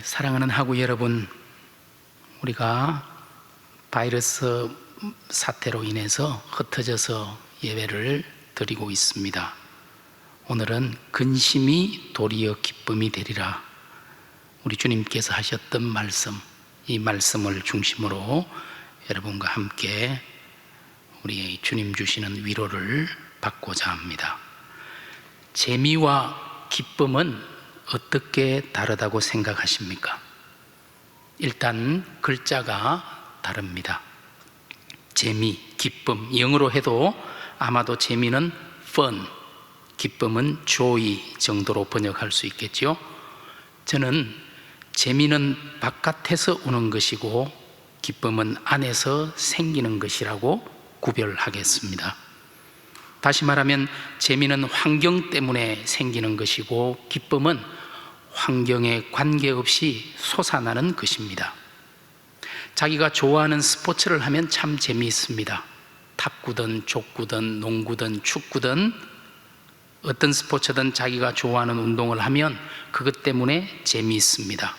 사랑하는 하구 여러분, 우리가 바이러스 사태로 인해서 흩어져서 예배를 드리고 있습니다. 오늘은 근심이 도리어 기쁨이 되리라, 우리 주님께서 하셨던 말씀, 이 말씀을 중심으로 여러분과 함께 우리 주님 주시는 위로를 받고자 합니다. 재미와 기쁨은 어떻게 다르다고 생각하십니까? 일단 글자가 다릅니다. 재미, 기쁨, 영어로 해도 아마도 재미는 fun, 기쁨은 joy 정도로 번역할 수 있겠죠. 저는 재미는 바깥에서 오는 것이고 기쁨은 안에서 생기는 것이라고 구별하겠습니다. 다시 말하면 재미는 환경 때문에 생기는 것이고 기쁨은 환경에 관계없이 솟아나는 것입니다. 자기가 좋아하는 스포츠를 하면 참 재미있습니다. 탁구든 족구든 농구든 축구든 어떤 스포츠든 자기가 좋아하는 운동을 하면 그것 때문에 재미있습니다.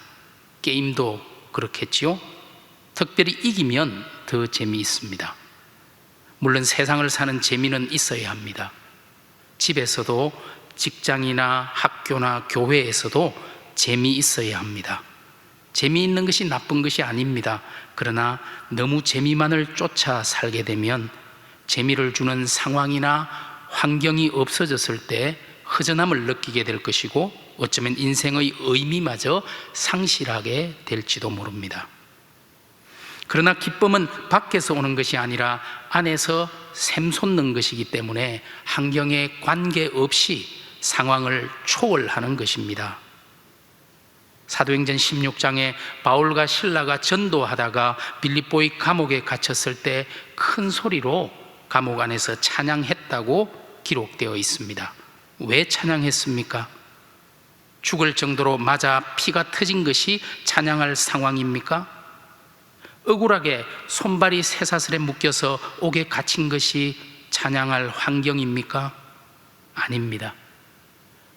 게임도 그렇겠지요. 특별히 이기면 더 재미있습니다. 물론 세상을 사는 재미는 있어야 합니다. 집에서도 직장이나 학교나 교회에서도 재미있어야 합니다. 재미있는 것이 나쁜 것이 아닙니다. 그러나 너무 재미만을 쫓아 살게 되면 재미를 주는 상황이나 환경이 없어졌을 때 허전함을 느끼게 될 것이고 어쩌면 인생의 의미마저 상실하게 될지도 모릅니다. 그러나 기쁨은 밖에서 오는 것이 아니라 안에서 샘솟는 것이기 때문에 환경에 관계없이 상황을 초월하는 것입니다. 사도행전 16장에 바울과 실라가 전도하다가 빌립보의 감옥에 갇혔을 때 큰 소리로 감옥 안에서 찬양했다고 기록되어 있습니다. 왜 찬양했습니까? 죽을 정도로 맞아 피가 터진 것이 찬양할 상황입니까? 억울하게 손발이 쇠사슬에 묶여서 옥에 갇힌 것이 찬양할 환경입니까? 아닙니다.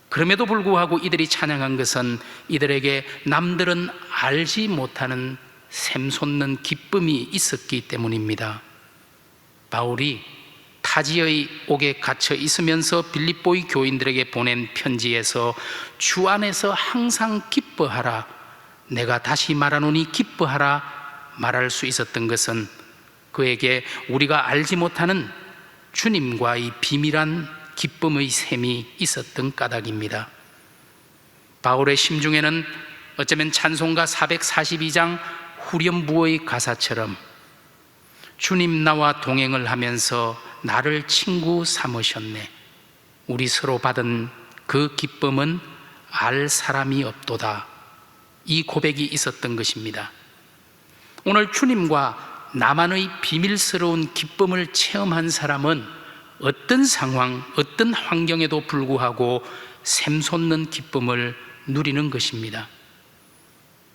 그럼에도 불구하고 이들이 찬양한 것은 이들에게 남들은 알지 못하는 샘솟는 기쁨이 있었기 때문입니다. 바울이 타지의 옥에 갇혀 있으면서 빌립보의 교인들에게 보낸 편지에서 주 안에서 항상 기뻐하라, 내가 다시 말하노니 기뻐하라 말할 수 있었던 것은 그에게 우리가 알지 못하는 주님과의 비밀한 기쁨의 셈이 있었던 까닭입니다. 바울의 심중에는 어쩌면 찬송가 442장 후렴부의 가사처럼 주님 나와 동행을 하면서 나를 친구 삼으셨네, 우리 서로 받은 그 기쁨은 알 사람이 없도다, 이 고백이 있었던 것입니다. 오늘 주님과 나만의 비밀스러운 기쁨을 체험한 사람은 어떤 상황, 어떤 환경에도 불구하고 샘솟는 기쁨을 누리는 것입니다.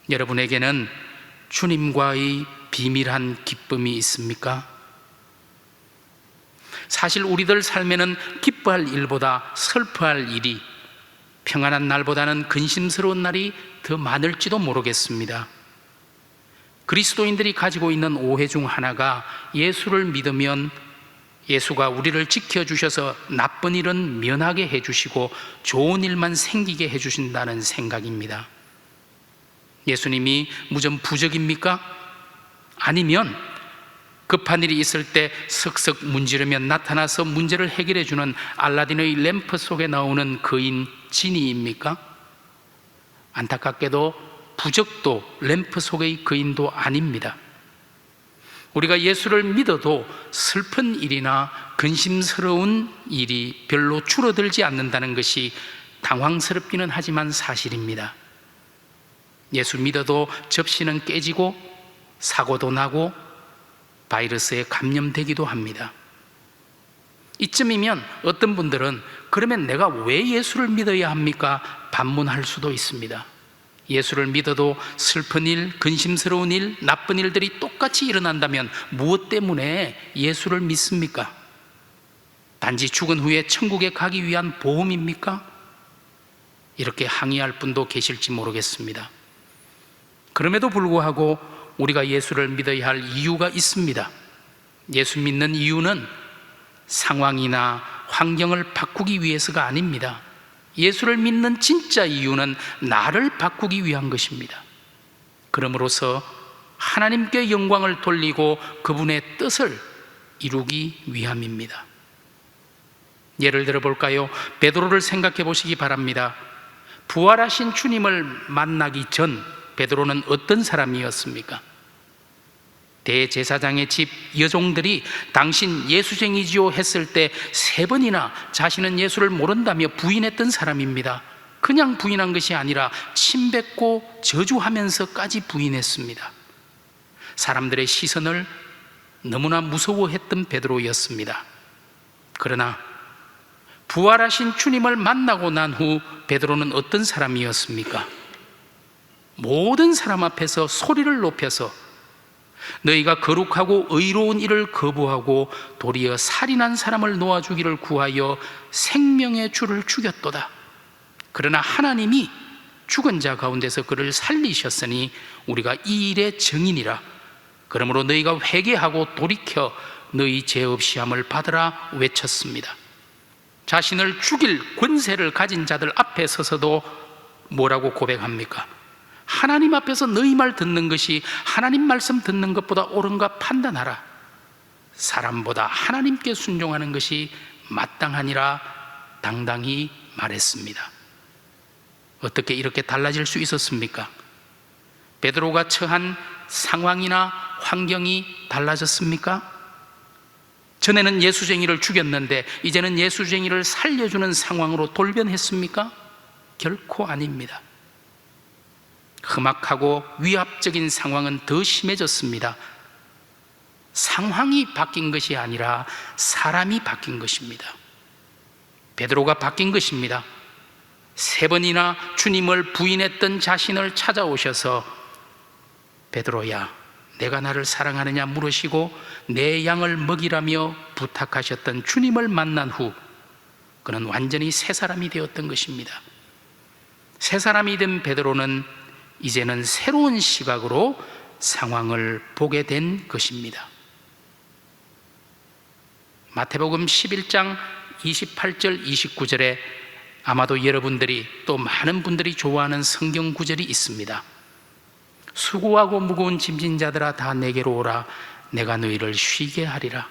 여러분에게는 주님과의 비밀한 기쁨이 있습니까? 사실 우리들 삶에는 기뻐할 일보다 슬퍼할 일이, 평안한 날보다는 근심스러운 날이 더 많을지도 모르겠습니다. 그리스도인들이 가지고 있는 오해 중 하나가 예수를 믿으면 예수가 우리를 지켜주셔서 나쁜 일은 면하게 해주시고 좋은 일만 생기게 해주신다는 생각입니다. 예수님이 무전 부적입니까? 아니면 급한 일이 있을 때 석석 문지르면 나타나서 문제를 해결해 주는 알라딘의 램프 속에 나오는 거인 지니입니까? 안타깝게도 부적도 램프 속의 거인도 아닙니다. 우리가 예수를 믿어도 슬픈 일이나 근심스러운 일이 별로 줄어들지 않는다는 것이 당황스럽기는 하지만 사실입니다. 예수 믿어도 접시는 깨지고 사고도 나고 바이러스에 감염되기도 합니다. 이쯤이면 어떤 분들은 그러면 내가 왜 예수를 믿어야 합니까? 반문할 수도 있습니다. 예수를 믿어도 슬픈 일, 근심스러운 일, 나쁜 일들이 똑같이 일어난다면 무엇 때문에 예수를 믿습니까? 단지 죽은 후에 천국에 가기 위한 보험입니까? 이렇게 항의할 분도 계실지 모르겠습니다. 그럼에도 불구하고 우리가 예수를 믿어야 할 이유가 있습니다. 예수 믿는 이유는 상황이나 환경을 바꾸기 위해서가 아닙니다. 예수를 믿는 진짜 이유는 나를 바꾸기 위한 것입니다. 그러므로서 하나님께 영광을 돌리고 그분의 뜻을 이루기 위함입니다. 예를 들어 볼까요? 베드로를 생각해 보시기 바랍니다. 부활하신 주님을 만나기 전 베드로는 어떤 사람이었습니까? 대제사장의 집 여종들이 당신 예수쟁이지요 했을 때 3번이나 자신은 예수를 모른다며 부인했던 사람입니다. 그냥 부인한 것이 아니라 침뱉고 저주하면서까지 부인했습니다. 사람들의 시선을 너무나 무서워했던 베드로였습니다. 그러나 부활하신 주님을 만나고 난 후 베드로는 어떤 사람이었습니까? 모든 사람 앞에서 소리를 높여서 너희가 거룩하고 의로운 일을 거부하고 도리어 살인한 사람을 놓아주기를 구하여 생명의 주를 죽였도다. 그러나 하나님이 죽은 자 가운데서 그를 살리셨으니 우리가 이 일의 증인이라. 그러므로 너희가 회개하고 돌이켜 너희 죄 없이 함을 받으라 외쳤습니다. 자신을 죽일 권세를 가진 자들 앞에 서서도 뭐라고 고백합니까? 하나님 앞에서 너희 말 듣는 것이 하나님 말씀 듣는 것보다 옳은가 판단하라. 사람보다 하나님께 순종하는 것이 마땅하니라 당당히 말했습니다. 어떻게 이렇게 달라질 수 있었습니까? 베드로가 처한 상황이나 환경이 달라졌습니까? 전에는 예수쟁이를 죽였는데 이제는 예수쟁이를 살려주는 상황으로 돌변했습니까? 결코 아닙니다. 험악하고 위압적인 상황은 더 심해졌습니다. 상황이 바뀐 것이 아니라 사람이 바뀐 것입니다. 베드로가 바뀐 것입니다. 3번이나 주님을 부인했던 자신을 찾아오셔서 베드로야, 내가 나를 사랑하느냐 물으시고 내 양을 먹이라며 부탁하셨던 주님을 만난 후 그는 완전히 새 사람이 되었던 것입니다. 새 사람이 된 베드로는 이제는 새로운 시각으로 상황을 보게 된 것입니다. 마태복음 11장 28절 29절에 아마도 여러분들이 또 많은 분들이 좋아하는 성경 구절이 있습니다. 수고하고 무거운 짐진 자들아 다 내게로 오라. 내가 너희를 쉬게 하리라.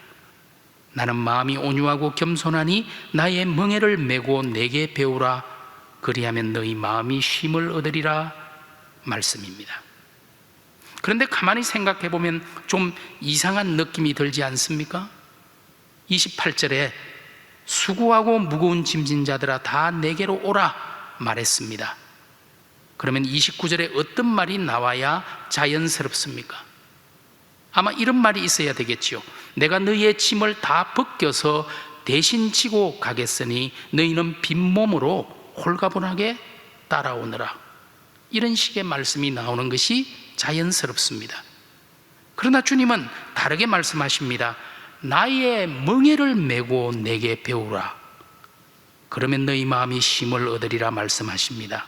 나는 마음이 온유하고 겸손하니 나의 멍에를 메고 내게 배우라. 그리하면 너희 마음이 쉼을 얻으리라 말씀입니다. 그런데 가만히 생각해 보면 좀 이상한 느낌이 들지 않습니까? 28절에 수고하고 무거운 짐진 자들아 다 내게로 오라 말했습니다. 그러면 29절에 어떤 말이 나와야 자연스럽습니까? 아마 이런 말이 있어야 되겠지요. 내가 너희의 짐을 다 벗겨서 대신 지고 가겠으니 너희는 빈몸으로 홀가분하게 따라오느라. 이런 식의 말씀이 나오는 것이 자연스럽습니다. 그러나 주님은 다르게 말씀하십니다. 나의 멍에를 메고 내게 배우라. 그러면 너희 마음이 쉼을 얻으리라 말씀하십니다.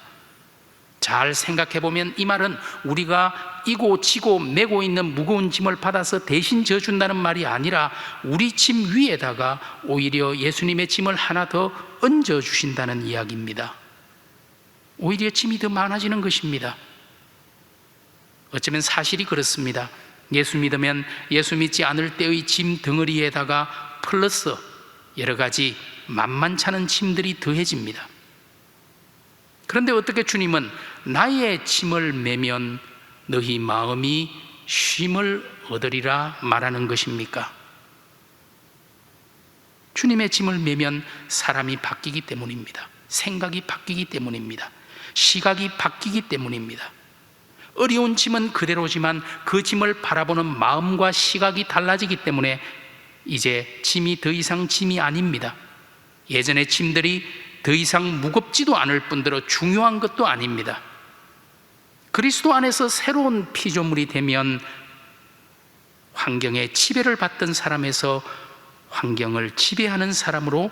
잘 생각해 보면 이 말은 우리가 이고 지고 메고 있는 무거운 짐을 받아서 대신 져준다는 말이 아니라 우리 짐 위에다가 오히려 예수님의 짐을 하나 더 얹어 주신다는 이야기입니다. 오히려 짐이 더 많아지는 것입니다. 어쩌면 사실이 그렇습니다. 예수 믿으면 예수 믿지 않을 때의 짐 덩어리에다가 플러스 여러 가지 만만찮은 짐들이 더해집니다. 그런데 어떻게 주님은 나의 짐을 메면 너희 마음이 쉼을 얻으리라 말하는 것입니까? 주님의 짐을 메면 사람이 바뀌기 때문입니다. 생각이 바뀌기 때문입니다. 시각이 바뀌기 때문입니다. 어려운 짐은 그대로지만 그 짐을 바라보는 마음과 시각이 달라지기 때문에 이제 짐이 더 이상 짐이 아닙니다. 예전의 짐들이 더 이상 무겁지도 않을 뿐더러 중요한 것도 아닙니다. 그리스도 안에서 새로운 피조물이 되면 환경에 지배를 받던 사람에서 환경을 지배하는 사람으로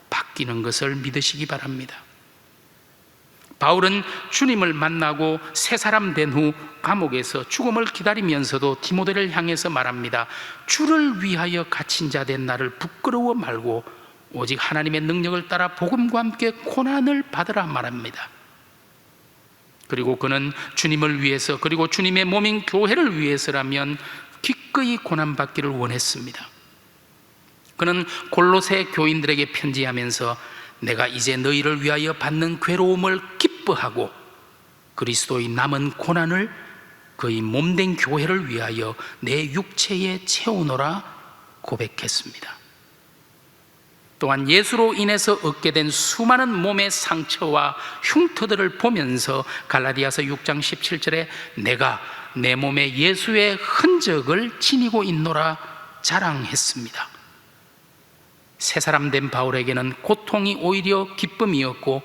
바뀌는 것을 믿으시기 바랍니다. 바울은 주님을 만나고 새 사람 된 후 감옥에서 죽음을 기다리면서도 디모데를 향해서 말합니다. 주를 위하여 갇힌 자 된 나를 부끄러워 말고 오직 하나님의 능력을 따라 복음과 함께 고난을 받으라 말합니다. 그리고 그는 주님을 위해서, 그리고 주님의 몸인 교회를 위해서라면 기꺼이 고난받기를 원했습니다. 그는 골로새 교인들에게 편지하면서 내가 이제 너희를 위하여 받는 괴로움을 기뻐하고 그리스도의 남은 고난을 그의 몸된 교회를 위하여 내 육체에 채우노라 고백했습니다. 또한 예수로 인해서 얻게 된 수많은 몸의 상처와 흉터들을 보면서 갈라디아서 6장 17절에 내가 내 몸에 예수의 흔적을 지니고 있노라 자랑했습니다. 새 사람 된 바울에게는 고통이 오히려 기쁨이었고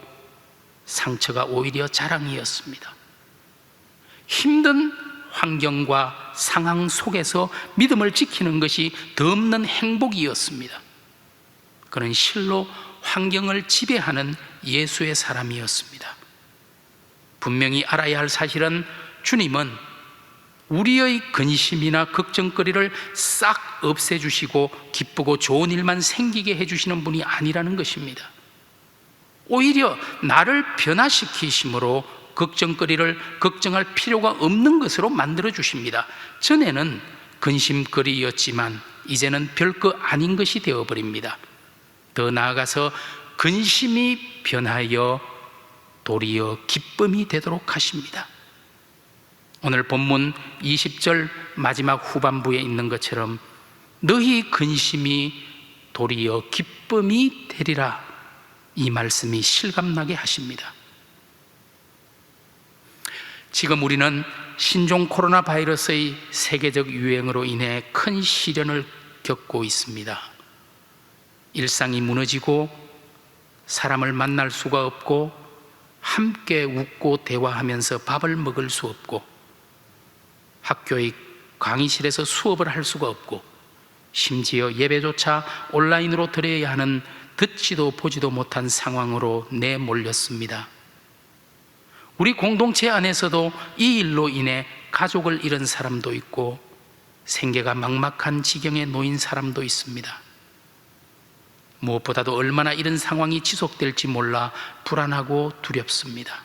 상처가 오히려 자랑이었습니다. 힘든 환경과 상황 속에서 믿음을 지키는 것이 덧없는 행복이었습니다. 그는 실로 환경을 지배하는 예수의 사람이었습니다. 분명히 알아야 할 사실은 주님은 우리의 근심이나 걱정거리를 싹 없애주시고 기쁘고 좋은 일만 생기게 해주시는 분이 아니라는 것입니다. 오히려 나를 변화시키심으로 걱정거리를 걱정할 필요가 없는 것으로 만들어 주십니다. 전에는 근심거리였지만 이제는 별거 아닌 것이 되어버립니다. 더 나아가서 근심이 변하여 도리어 기쁨이 되도록 하십니다. 오늘 본문 20절 마지막 후반부에 있는 것처럼 너희 근심이 도리어 기쁨이 되리라, 이 말씀이 실감나게 하십니다. 지금 우리는 신종 코로나 바이러스의 세계적 유행으로 인해 큰 시련을 겪고 있습니다. 일상이 무너지고 사람을 만날 수가 없고 함께 웃고 대화하면서 밥을 먹을 수 없고 학교의 강의실에서 수업을 할 수가 없고 심지어 예배조차 온라인으로 드려야 하는 듣지도 보지도 못한 상황으로 내몰렸습니다. 우리 공동체 안에서도 이 일로 인해 가족을 잃은 사람도 있고 생계가 막막한 지경에 놓인 사람도 있습니다. 무엇보다도 얼마나 이런 상황이 지속될지 몰라 불안하고 두렵습니다.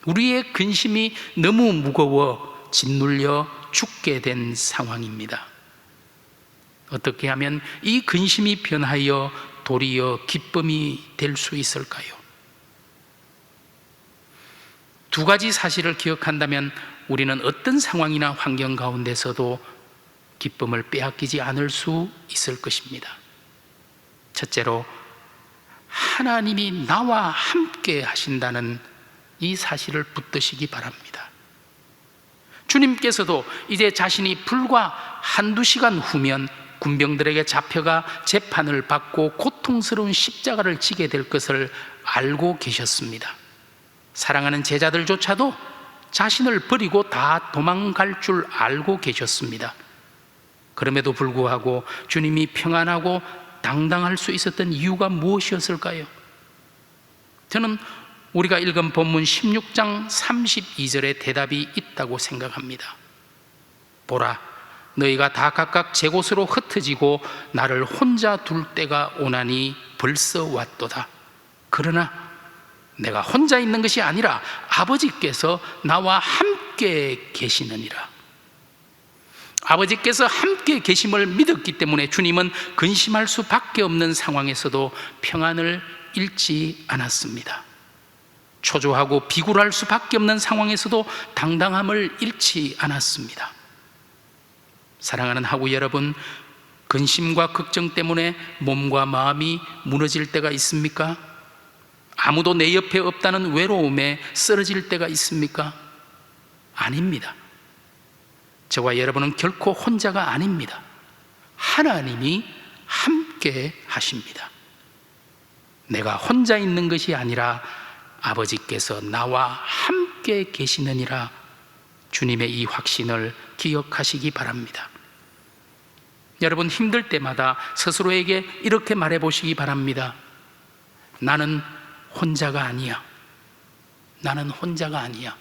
우리의 근심이 너무 무거워 짓눌려 죽게 된 상황입니다. 어떻게 하면 이 근심이 변하여 도리어 기쁨이 될 수 있을까요? 두 가지 사실을 기억한다면 우리는 어떤 상황이나 환경 가운데서도 기쁨을 빼앗기지 않을 수 있을 것입니다. 첫째로, 하나님이 나와 함께 하신다는 이 사실을 붙드시기 바랍니다. 주님께서도 이제 자신이 불과 한두 시간 후면 군병들에게 잡혀가 재판을 받고 고통스러운 십자가를 지게 될 것을 알고 계셨습니다. 사랑하는 제자들조차도 자신을 버리고 다 도망갈 줄 알고 계셨습니다. 그럼에도 불구하고 주님이 평안하고 당당할 수 있었던 이유가 무엇이었을까요? 저는 우리가 읽은 본문 16장 32절의 대답이 있다고 생각합니다. 보라, 너희가 다 각각 제 곳으로 흩어지고 나를 혼자 둘 때가 오나니 벌써 왔도다. 그러나 내가 혼자 있는 것이 아니라 아버지께서 나와 함께 계시느니라. 아버지께서 함께 계심을 믿었기 때문에 주님은 근심할 수밖에 없는 상황에서도 평안을 잃지 않았습니다. 초조하고 비굴할 수밖에 없는 상황에서도 당당함을 잃지 않았습니다. 사랑하는 하구 여러분, 근심과 걱정 때문에 몸과 마음이 무너질 때가 있습니까? 아무도 내 옆에 없다는 외로움에 쓰러질 때가 있습니까? 아닙니다. 저와 여러분은 결코 혼자가 아닙니다. 하나님이 함께 하십니다. 내가 혼자 있는 것이 아니라 아버지께서 나와 함께 계시느니라. 주님의 이 확신을 기억하시기 바랍니다. 여러분, 힘들 때마다 스스로에게 이렇게 말해 보시기 바랍니다. 나는 혼자가 아니야. 나는 혼자가 아니야.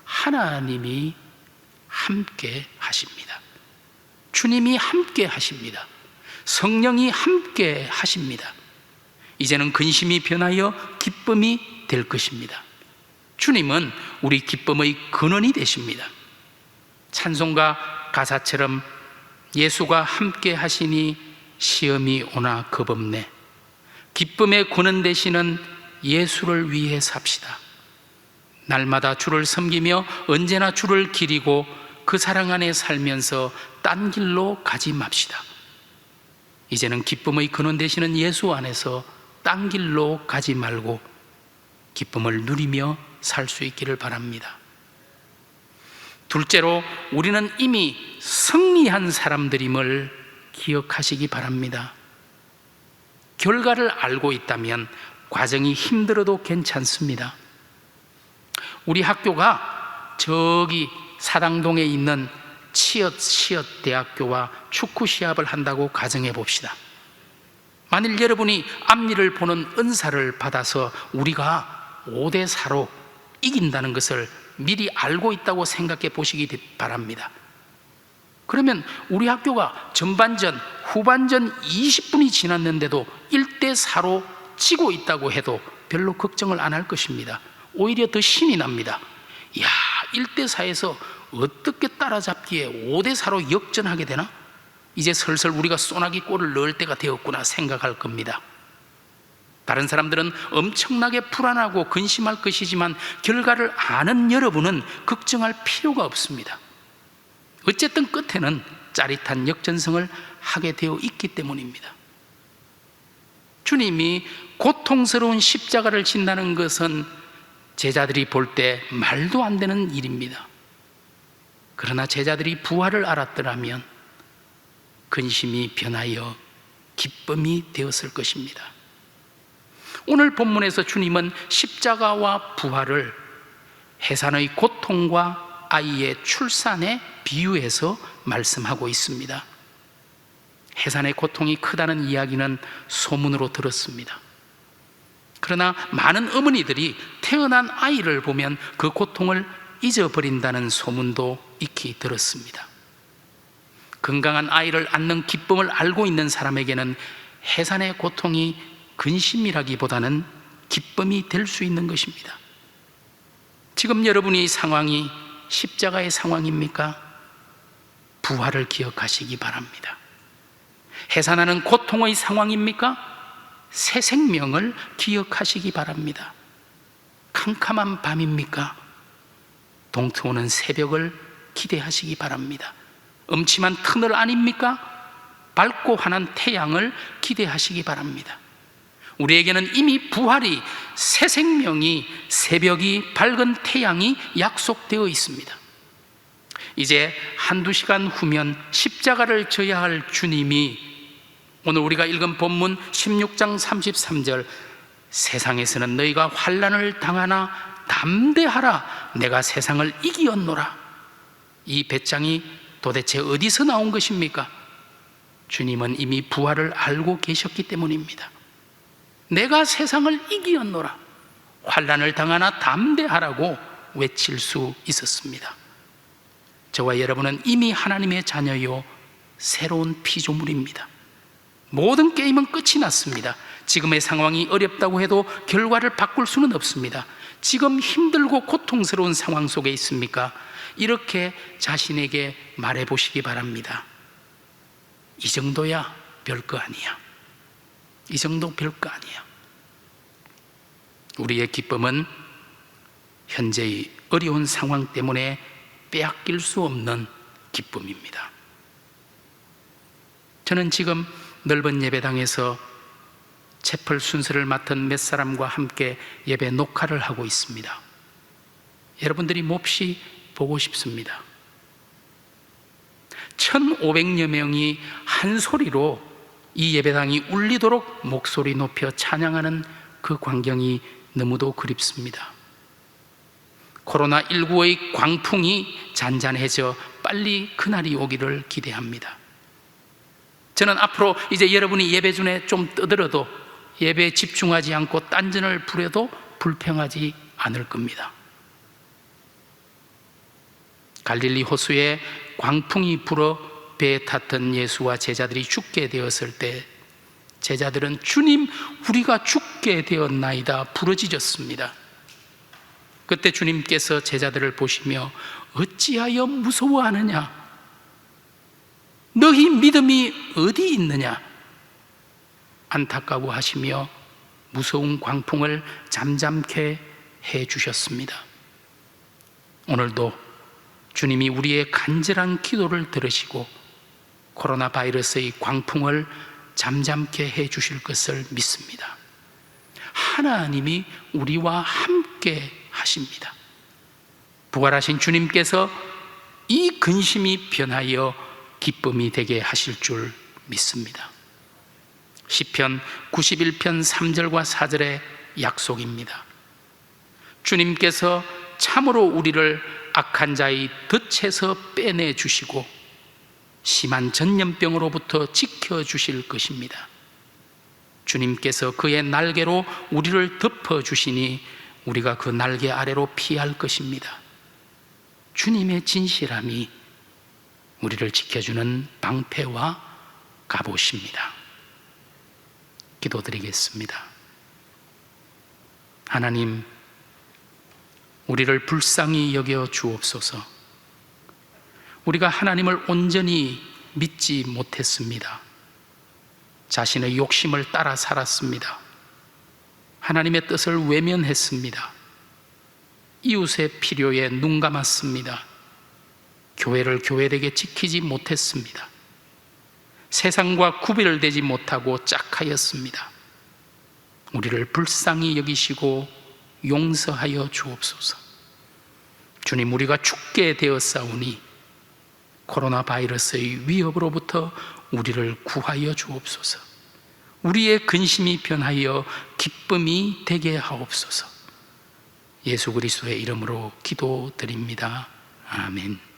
하나님이 함께 하십니다. 주님이 함께 하십니다. 성령이 함께 하십니다. 이제는 근심이 변하여 기쁨이 될 것입니다. 주님은 우리 기쁨의 근원이 되십니다. 찬송가 가사처럼 예수가 함께 하시니 시험이 오나 겁없네. 기쁨의 근원 되시는 예수를 위해 삽시다. 날마다 주를 섬기며 언제나 주를 기리고 그 사랑 안에 살면서 딴 길로 가지 맙시다. 이제는 기쁨의 근원 되시는 예수 안에서 딴 길로 가지 말고 기쁨을 누리며 살 수 있기를 바랍니다. 둘째로, 우리는 이미 승리한 사람들임을 기억하시기 바랍니다. 결과를 알고 있다면 과정이 힘들어도 괜찮습니다. 우리 학교가 저기 사당동에 있는 치읓 대학교와 축구 시합을 한다고 가정해 봅시다. 만일 여러분이 앞니를 보는 은사를 받아서 우리가 5대4로 이긴다는 것을 미리 알고 있다고 생각해 보시기 바랍니다. 그러면 우리 학교가 전반전, 후반전 20분이 지났는데도 1대4로 지고 있다고 해도 별로 걱정을 안 할 것입니다. 오히려 더 신이 납니다. 이야, 1대4에서 어떻게 따라잡기에 5대4로 역전하게 되나? 이제 슬슬 우리가 소나기 골을 넣을 때가 되었구나 생각할 겁니다. 다른 사람들은 엄청나게 불안하고 근심할 것이지만 결과를 아는 여러분은 걱정할 필요가 없습니다. 어쨌든 끝에는 짜릿한 역전승을 하게 되어 있기 때문입니다. 주님이 고통스러운 십자가를 진다는 것은 제자들이 볼 때 말도 안 되는 일입니다. 그러나 제자들이 부활을 알았더라면 근심이 변하여 기쁨이 되었을 것입니다. 오늘 본문에서 주님은 십자가와 부활을 해산의 고통과 아이의 출산에 비유해서 말씀하고 있습니다. 해산의 고통이 크다는 이야기는 소문으로 들었습니다. 그러나 많은 어머니들이 태어난 아이를 보면 그 고통을 잊어버린다는 소문도 익히 들었습니다. 건강한 아이를 낳는 기쁨을 알고 있는 사람에게는 해산의 고통이 근심이라기보다는 기쁨이 될 수 있는 것입니다. 지금 여러분의 상황이 십자가의 상황입니까? 부활을 기억하시기 바랍니다. 해산하는 고통의 상황입니까? 새 생명을 기억하시기 바랍니다. 캄캄한 밤입니까? 동트 오는 새벽을 기대하시기 바랍니다. 음침한 터널 아닙니까? 밝고 환한 태양을 기대하시기 바랍니다. 우리에게는 이미 부활이, 새 생명이, 새벽이, 밝은 태양이 약속되어 있습니다. 이제 한두 시간 후면 십자가를 져야 할 주님이 오늘 우리가 읽은 본문 16장 33절, 세상에서는 너희가 환난을 당하나 담대하라, 내가 세상을 이기었노라. 이 배짱이 도대체 어디서 나온 것입니까? 주님은 이미 부활을 알고 계셨기 때문입니다. 내가 세상을 이기었노라, 환난을 당하나 담대하라고 외칠 수 있었습니다. 저와 여러분은 이미 하나님의 자녀요, 새로운 피조물입니다. 모든 게임은 끝이 났습니다. 지금의 상황이 어렵다고 해도 결과를 바꿀 수는 없습니다. 지금 힘들고 고통스러운 상황 속에 있습니까? 이렇게 자신에게 말해 보시기 바랍니다. 이 정도야 별거 아니야. 이 정도 별거 아니야. 우리의 기쁨은 현재의 어려운 상황 때문에 빼앗길 수 없는 기쁨입니다. 저는 지금 넓은 예배당에서 채플 순서를 맡은 몇 사람과 함께 예배 녹화를 하고 있습니다. 여러분들이 몹시 보고 싶습니다. 1,500여 명이 한 소리로 이 예배당이 울리도록 목소리 높여 찬양하는 그 광경이 너무도 그립습니다. 코로나19의 광풍이 잔잔해져 빨리 그날이 오기를 기대합니다. 저는 앞으로 이제 여러분이 예배 중에 좀 떠들어도, 예배에 집중하지 않고 딴전을 부려도 불평하지 않을 겁니다. 갈릴리 호수에 광풍이 불어 배에 탔던 예수와 제자들이 죽게 되었을 때 제자들은 주님, 우리가 죽게 되었나이다 부르짖었습니다. 그때 주님께서 제자들을 보시며 어찌하여 무서워하느냐? 너희 믿음이 어디 있느냐? 안타까워하시며 무서운 광풍을 잠잠케 해 주셨습니다. 오늘도 주님이 우리의 간절한 기도를 들으시고 코로나 바이러스의 광풍을 잠잠케 해 주실 것을 믿습니다. 하나님이 우리와 함께 하십니다. 부활하신 주님께서 이 근심이 변하여 기쁨이 되게 하실 줄 믿습니다. 시편 91편 3절과 4절의 약속입니다. 주님께서 참으로 우리를 악한 자의 덫에서 빼내 주시고 심한 전염병으로부터 지켜주실 것입니다. 주님께서 그의 날개로 우리를 덮어주시니 우리가 그 날개 아래로 피할 것입니다. 주님의 진실함이 우리를 지켜주는 방패와 갑옷입니다. 기도드리겠습니다. 하나님, 우리를 불쌍히 여겨 주옵소서. 우리가 하나님을 온전히 믿지 못했습니다. 자신의 욕심을 따라 살았습니다. 하나님의 뜻을 외면했습니다. 이웃의 필요에 눈 감았습니다. 교회를 교회되게 지키지 못했습니다. 세상과 구별되지 못하고 짝하였습니다. 우리를 불쌍히 여기시고 용서하여 주옵소서. 주님, 우리가 죽게 되었사오니 코로나 바이러스의 위협으로부터 우리를 구하여 주옵소서. 우리의 근심이 변하여 기쁨이 되게 하옵소서. 예수 그리스도의 이름으로 기도드립니다. 아멘.